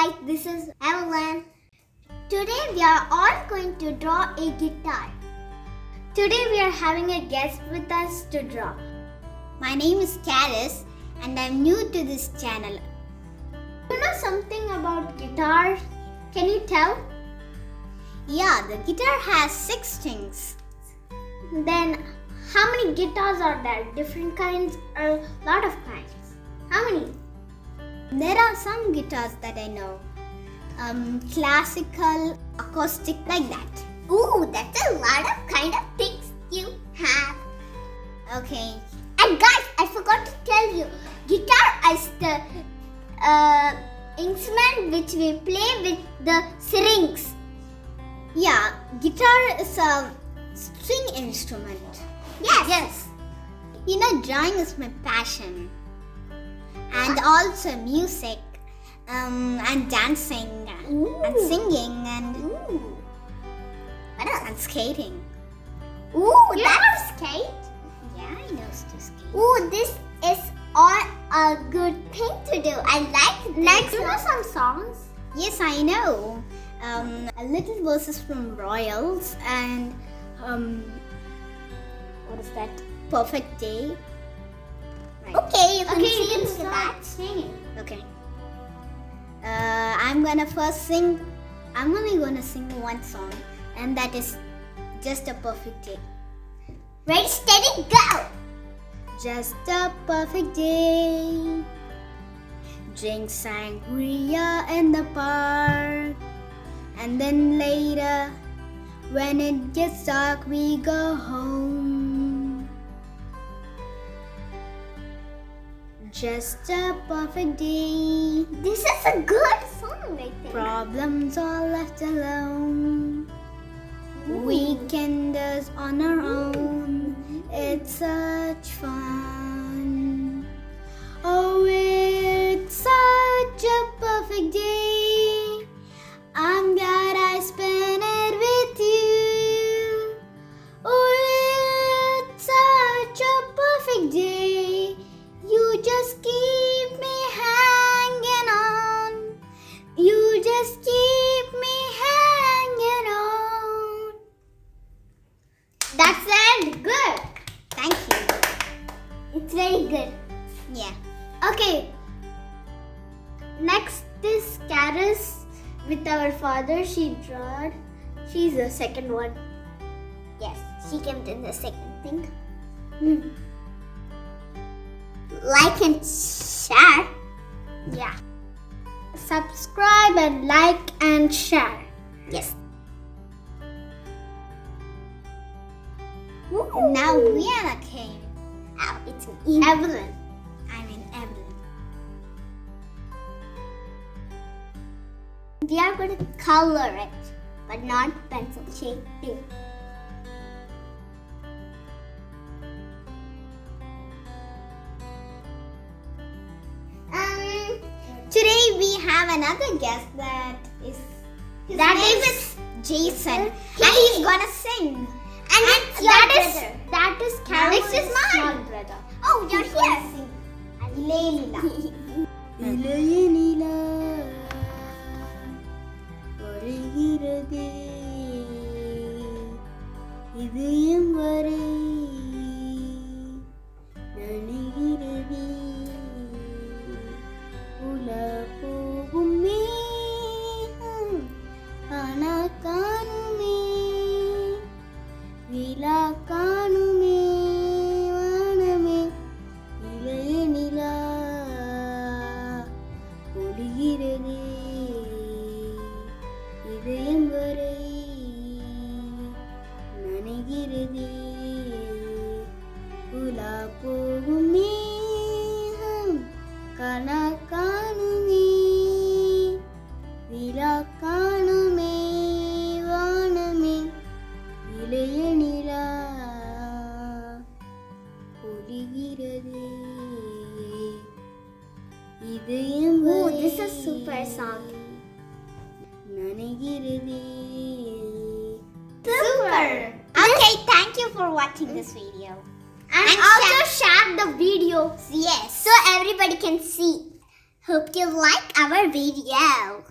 guys, this is Evelyn. Today we are all going to draw a guitar. Today we are having a guest with us to draw. My name is Karis and I'm new to this channel. You know something about guitar? Can you tell? Yeah, the guitar has 6 strings. Then how many guitars are there? Different kinds or a lot of kinds? How many? There are some guitars that I know. Classical, acoustic, like that. Ooh, that's a lot of kind of things you have. Okay. And guys, I forgot to tell you, guitar is the instrument which we play with the strings. Yeah, guitar is a string instrument. Yes. You know, drawing is my passion. And also music, and dancing, and singing, and what else? And skating. Ooh, you know how to skate? Yeah, I know to skate. Ooh, this is all a good thing to do. I like this. Next, you know some songs? Yes, I know. A little verses from Royals and what is that? Perfect Day. Right. Okay, you can sing sing that. Sing. Okay. I'm gonna first sing. I'm only gonna sing one song, and that is Just a Perfect Day. Ready, steady, go! Just a perfect day. Drink sangria in the park, and then later, when it gets dark, we go home. Just a perfect day. This is a good song, I think. Problems all left alone. Weekenders on our own. It's such fun. Oh, it's such a perfect day. I'm glad I spent it with you. Oh, it's such a perfect day. You just keep me hanging on. You just keep me hanging on. That's it. Good. Thank you. It's very good. Yeah. Okay. Next is Karis with our father. She drawed. She's the second one. Yes, she came in the second thing. Like and share. Yeah. Subscribe and like and share. Yes. Ooh. Now Brianna came. Oh, it's Evelyn. I mean Evelyn. We are going to color it, but not pencil shaping. Today we have another guest that is his name is Jason, and he's gonna sing. And it's your brother. That is Karis' This is mine. small brother. Oh, you're here. Ilayila. Ilayila. வருகிறதே இதயம் வரை நனைகிறதே உலா போகும் மேகம் ஆனா காணுமே விழா காணுமே வானமே இளைய நிலா ஒளிகிறதே இதயம் வரை நனைகிறதே உலா போகும் மேகம் கனா காணுமே விழா காணுமே வானமே இளைய நிலா ஒளிகிறதே இதயம் Oh, வரை this is super song. நனைகிறதே. Super. Okay, thank you for watching this video. And also share the video Yes. so everybody can see. Hope you like our video.